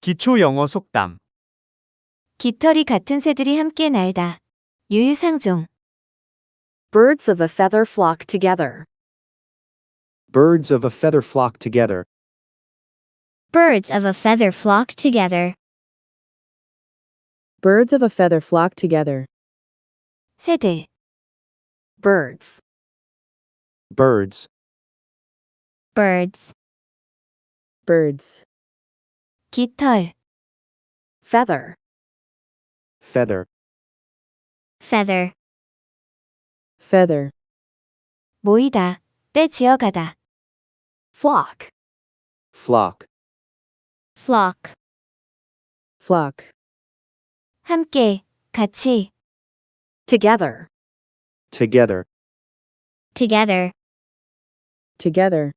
기초 영어 속담. 깃털이 같은 새들이 함께 날다. 유유상종. Birds of a feather flock together. Birds of a feather flock together. Birds of a feather flock together. Birds of a feather flock together. 새들. Birds. Birds. Birds. Birds. 깃털. Feather. Feather. Feather. Feather. 모이다. 떼지어가다. Flock. Flock. Flock. Flock. 함께. 같이. Together. Together. Together. Together.